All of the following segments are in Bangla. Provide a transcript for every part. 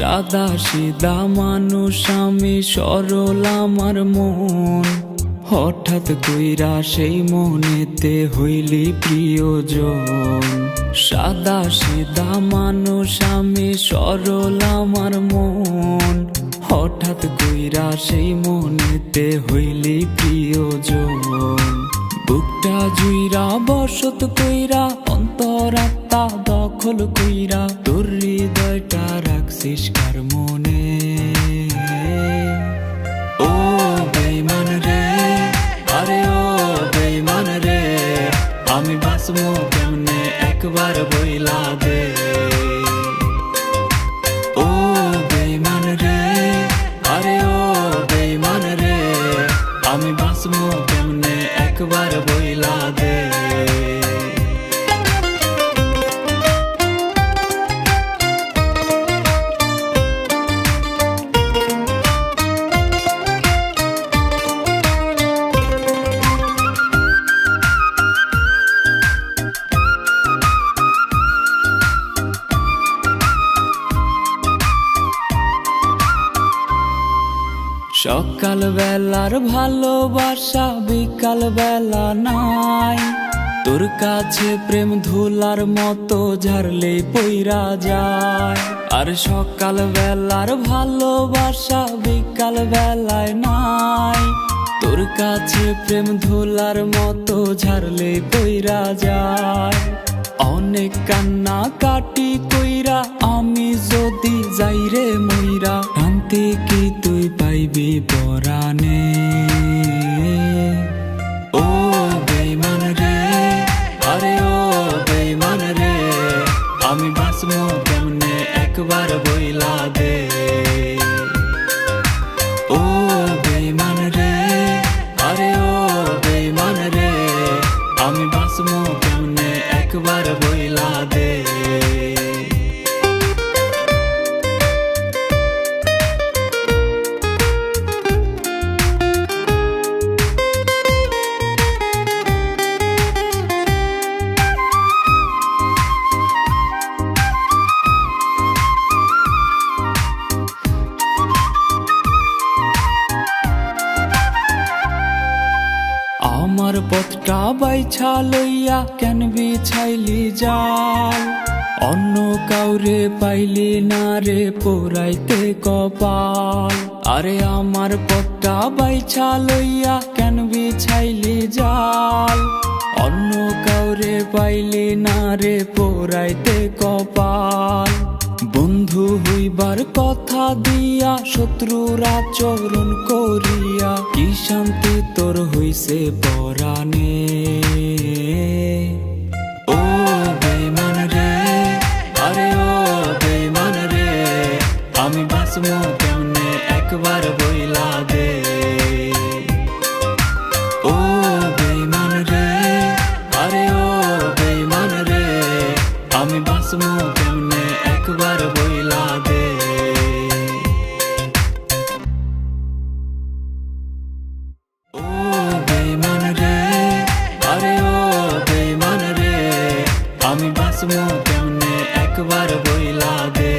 সাদা সিধা মানুষ আমি, সরল আমার মন। হঠাৎ কইরা সেই মনেতে হইলি প্রিয়জন। সাদা সিধা মানুষ আমি, সরল আমার মন। হঠাৎ কইরা সেই মনেতে হইলি প্রিয়জন। বুকটা জুইরা বসত কইরা, অন্তরাত্মা দখল কইরা, তোর হৃদয়টা রাখছিস কার মনে। ও বেঈমান রে, আরে ও বেঈমান রে, আমি বাঁচবো কেমনে একবার বইলা দে। ও বেঈমান রে, আরে ও বেঈমান রে, আমি বাঁচবো কেমনে একবার বইলা দে। সকাল বেলার ভালোবাসা বিকাল বেলা নাই, তোর কাছে প্রেম ধুলার মতো ঝাড়লে পইরা যায়। আর সকাল বেলার ভালোবাসা বিকাল বেলায় নাই, তোর কাছে প্রেম ধুলার মতো ঝাড়লে পইরা যায়। অনেক কান্না কাটি কইরা আমি যদি যাই রে মইরা, শান্তি কি তুই পাইবি পরাণে। ও বেঈমান রে, আরে ও বেঈমান রে, আমি বাঁচবো কেমনে একবার বইলা দে। ও বেঈমান রে, আরে ও বেঈমান রে, আমি বাঁচবো কেমনে একবার বইলা দে। আমার পথটা বাইছা লইয়া কেন বিছাইলি জাল, অন্য কাউরে পাইলি না রে পোড়াইতে কপাল। আরে আমার পথটা বাইছা লইয়া কেন বিছাইলি জাল, অন্য কাউরে পাইলি না রে পোড়াইতে কপাল। বন্ধু হইবার কথা দিয়া শত্রুর আচরণ করিয়া, কি শান্তি তোর হইছে পরাণে। ও বেঈমান রে, আরে ও বেঈমান রে, আমি বাঁচবো কেমনে একবার বইলা দে। ও বেঈমান রে, আরে ও বেঈমান রে, আমি বাঁচবো কেমনে একবার বইলা দে। ও বেঈমান রে, আরে ও বেঈমান রে, আমি বাঁচবো কেমনে একবার বইলা দে।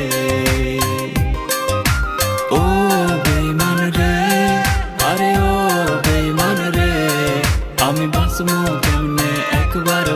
ও বেঈমান রে, আরে ও বেঈমান রে, আমি বাঁচবো কেমনে একবার